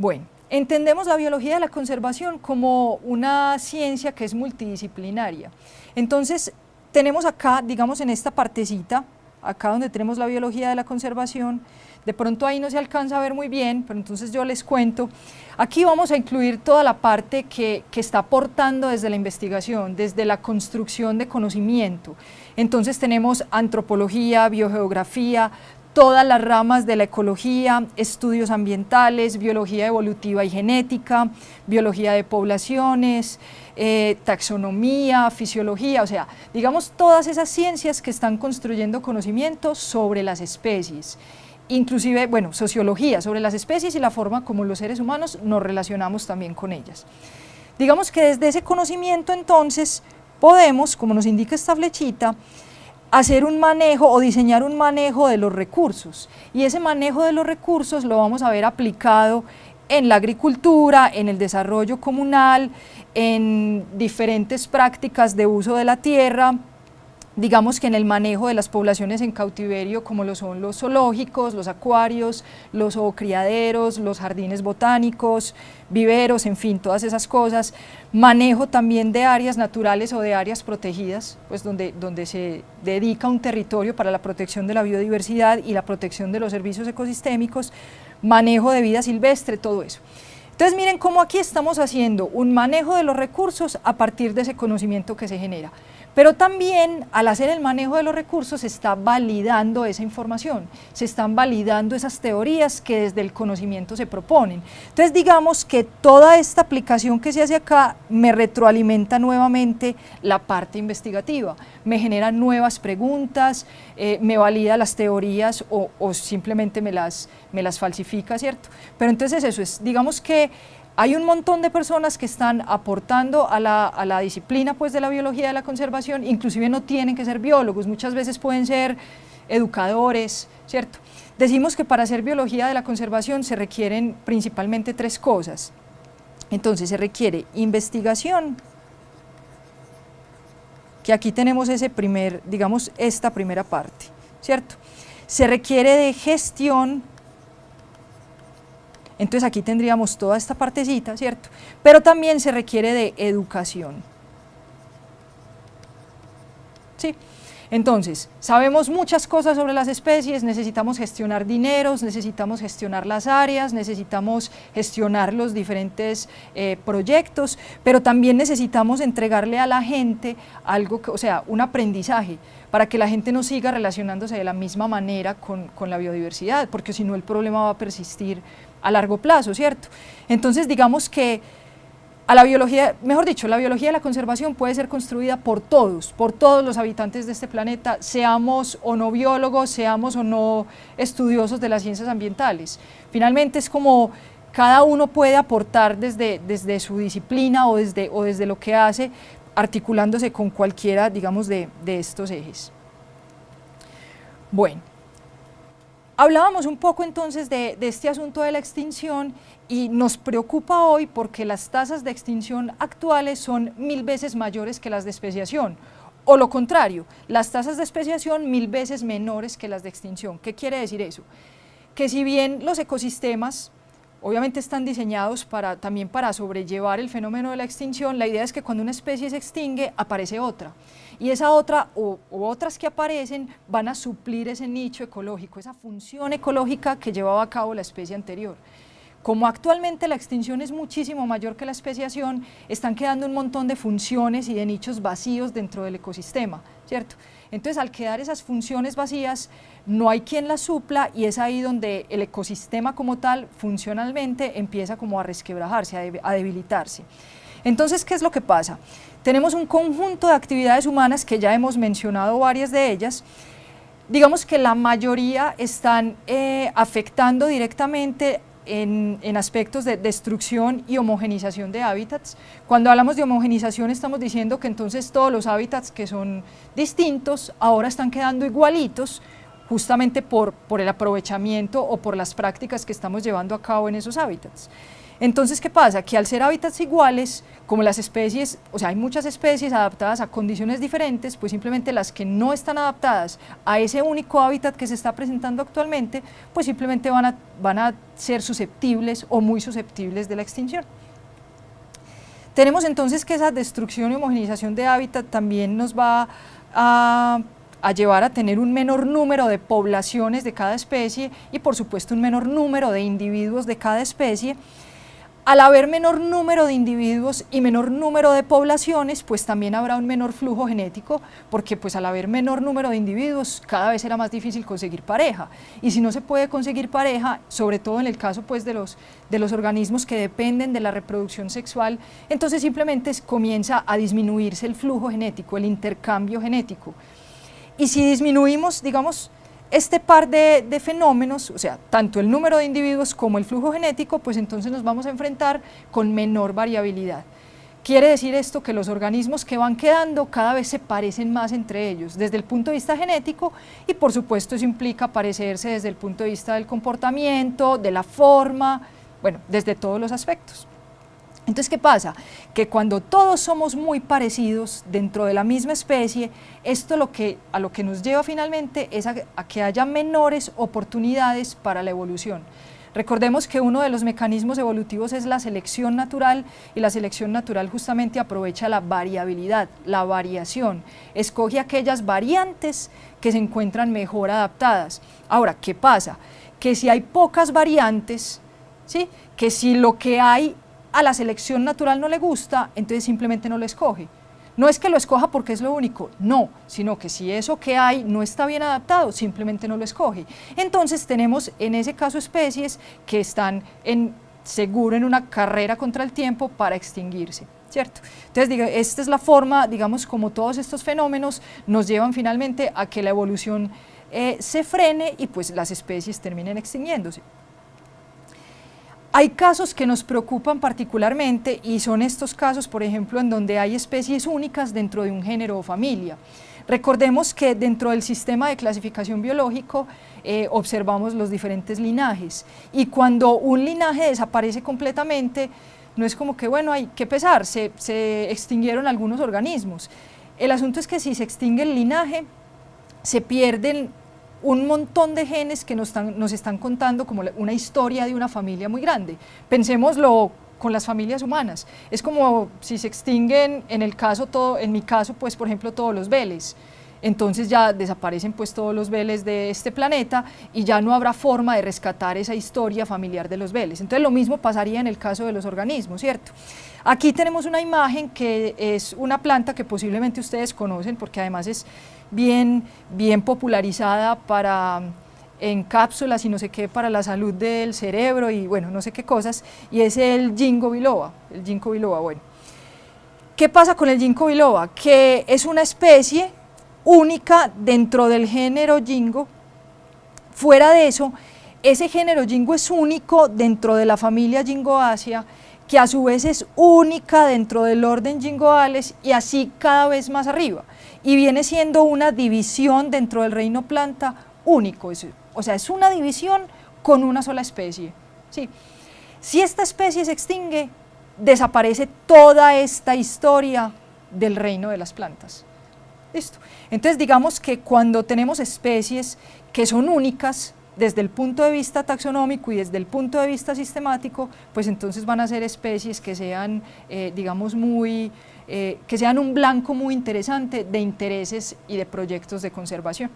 Bueno, entendemos la biología de la conservación como una ciencia que es multidisciplinaria. Entonces, tenemos acá, digamos en esta partecita, acá donde tenemos la biología de la conservación, de pronto ahí no se alcanza a ver muy bien, pero entonces yo les cuento. Aquí vamos a incluir toda la parte que está aportando desde la investigación, desde la construcción de conocimiento. Entonces tenemos antropología, biogeografía, todas las ramas de la ecología, estudios ambientales, biología evolutiva y genética, biología de poblaciones, taxonomía, fisiología, o sea, digamos todas esas ciencias que están construyendo conocimiento sobre las especies. Inclusive, bueno, sociología sobre las especies y la forma como los seres humanos nos relacionamos también con ellas. Digamos que desde ese conocimiento entonces podemos, como nos indica esta flechita, hacer un manejo o diseñar un manejo de los recursos, y ese manejo de los recursos lo vamos a ver aplicado en la agricultura, en el desarrollo comunal, en diferentes prácticas de uso de la tierra, digamos que en el manejo de las poblaciones en cautiverio, como lo son los zoológicos, los acuarios, los zoocriaderos, los jardines botánicos, viveros, en fin, todas esas cosas. Manejo también de áreas naturales o de áreas protegidas, pues donde se dedica un territorio para la protección de la biodiversidad y la protección de los servicios ecosistémicos, manejo de vida silvestre, todo eso. Entonces miren cómo aquí estamos haciendo un manejo de los recursos a partir de ese conocimiento que se genera. Pero también al hacer el manejo de los recursos se está validando esa información, se están validando esas teorías que desde el conocimiento se proponen. Entonces digamos que toda esta aplicación que se hace acá me retroalimenta nuevamente la parte investigativa, me genera nuevas preguntas, me valida las teorías o simplemente me las falsifica, ¿cierto? Pero entonces eso es, digamos que hay un montón de personas que están aportando a la disciplina pues, de la biología de la conservación, inclusive no tienen que ser biólogos, muchas veces pueden ser educadores, ¿cierto? Decimos que para hacer biología de la conservación se requieren principalmente tres cosas. Entonces se requiere investigación, que aquí tenemos ese primer, digamos, esta primera parte, ¿cierto? Se requiere de gestión. Entonces aquí tendríamos toda esta partecita, ¿cierto? Pero también se requiere de educación. ¿Sí? Entonces, sabemos muchas cosas sobre las especies, necesitamos gestionar dineros, necesitamos gestionar las áreas, necesitamos gestionar los diferentes proyectos, pero también necesitamos entregarle a la gente algo, o sea, un aprendizaje, para que la gente no siga relacionándose de la misma manera con la biodiversidad, porque si no el problema va a persistir a largo plazo, ¿cierto? Entonces digamos que a la biología, mejor dicho, la biología de la conservación puede ser construida por todos los habitantes de este planeta, seamos o no biólogos, seamos o no estudiosos de las ciencias ambientales. Finalmente es como cada uno puede aportar desde su disciplina o desde lo que hace, articulándose con cualquiera, digamos, de estos ejes. Bueno. Hablábamos un poco entonces de este asunto de la extinción y nos preocupa hoy porque las tasas de extinción actuales son 1000 veces mayores que las de especiación, o lo contrario, las tasas de especiación 1000 veces menores que las de extinción. ¿Qué quiere decir eso? Que si bien los ecosistemas obviamente están diseñados también para sobrellevar el fenómeno de la extinción, la idea es que cuando una especie se extingue aparece otra, y esa otra o otras que aparecen van a suplir ese nicho ecológico, esa función ecológica que llevaba a cabo la especie anterior. Como actualmente la extinción es muchísimo mayor que la especiación, están quedando un montón de funciones y de nichos vacíos dentro del ecosistema, ¿cierto? Entonces al quedar esas funciones vacías no hay quien las supla y es ahí donde el ecosistema como tal funcionalmente empieza como a resquebrajarse, a debilitarse. Entonces, ¿qué es lo que pasa? Tenemos un conjunto de actividades humanas que ya hemos mencionado varias de ellas. Digamos que la mayoría están afectando directamente en aspectos de destrucción y homogenización de hábitats. Cuando hablamos de homogenización estamos diciendo que entonces todos los hábitats que son distintos ahora están quedando igualitos justamente por el aprovechamiento o por las prácticas que estamos llevando a cabo en esos hábitats. Entonces, ¿qué pasa? Que al ser hábitats iguales, como las especies, o sea, hay muchas especies adaptadas a condiciones diferentes, pues simplemente las que no están adaptadas a ese único hábitat que se está presentando actualmente, pues simplemente van a ser susceptibles o muy susceptibles de la extinción. Tenemos entonces que esa destrucción y homogenización de hábitat también nos va a llevar a tener un menor número de poblaciones de cada especie y por supuesto un menor número de individuos de cada especie. Al haber menor número de individuos y menor número de poblaciones, pues también habrá un menor flujo genético, porque pues al haber menor número de individuos, cada vez será más difícil conseguir pareja. Y si no se puede conseguir pareja, sobre todo en el caso pues de los organismos que dependen de la reproducción sexual, entonces simplemente comienza a disminuirse el flujo genético, el intercambio genético. Y si disminuimos, digamos, este par de fenómenos, o sea, tanto el número de individuos como el flujo genético, pues entonces nos vamos a enfrentar con menor variabilidad. Quiere decir esto que los organismos que van quedando cada vez se parecen más entre ellos, desde el punto de vista genético, y por supuesto eso implica parecerse desde el punto de vista del comportamiento, de la forma, bueno, desde todos los aspectos. Entonces, ¿qué pasa? Que cuando todos somos muy parecidos dentro de la misma especie, esto a lo que nos lleva finalmente es a que haya menores oportunidades para la evolución. Recordemos que uno de los mecanismos evolutivos es la selección natural, y la selección natural justamente aprovecha la variabilidad, la variación, escoge aquellas variantes que se encuentran mejor adaptadas. Ahora, ¿qué pasa? Que si hay pocas variantes, ¿sí? Que si lo que hay a la selección natural no le gusta, entonces simplemente no lo escoge. No es que lo escoja porque es lo único, no, sino que si eso que hay no está bien adaptado, simplemente no lo escoge. Entonces tenemos en ese caso especies que están seguro en una carrera contra el tiempo para extinguirse, ¿cierto? Entonces, esta es la forma, digamos, como todos estos fenómenos nos llevan finalmente a que la evolución se frene y pues las especies terminen extinguiéndose. Hay casos que nos preocupan particularmente y son estos casos, por ejemplo, en donde hay especies únicas dentro de un género o familia. Recordemos que dentro del sistema de clasificación biológico observamos los diferentes linajes, y cuando un linaje desaparece completamente, no es como que, bueno, hay que pesar, se extinguieron algunos organismos. El asunto es que si se extingue el linaje, se pierden un montón de genes que nos están contando como una historia de una familia muy grande. Pensémoslo con las familias humanas, es como si se extinguen, en mi caso, pues por ejemplo todos los Vélez, entonces ya desaparecen pues todos los Vélez de este planeta y ya no habrá forma de rescatar esa historia familiar de los Vélez. Entonces lo mismo pasaría en el caso de los organismos, ¿cierto? Aquí tenemos una imagen que es una planta que posiblemente ustedes conocen porque además es bien popularizada en cápsulas y no sé qué para la salud del cerebro y bueno, no sé qué cosas, y es el ginkgo biloba, bueno. ¿Qué pasa con el ginkgo biloba? Que es una especie única dentro del género ginkgo. Fuera de eso, ese género ginkgo es único dentro de la familia Ginkgoaceae, que a su vez es única dentro del orden Ginkgoales y así cada vez más arriba, y viene siendo una división dentro del reino planta único, o sea, es una división con una sola especie, ¿sí? Si esta especie se extingue, desaparece toda esta historia del reino de las plantas. ¿Listo? Entonces digamos que cuando tenemos especies que son únicas desde el punto de vista taxonómico y desde el punto de vista sistemático, pues entonces van a ser especies que sean, digamos, que sean un blanco muy interesante de intereses y de proyectos de conservación.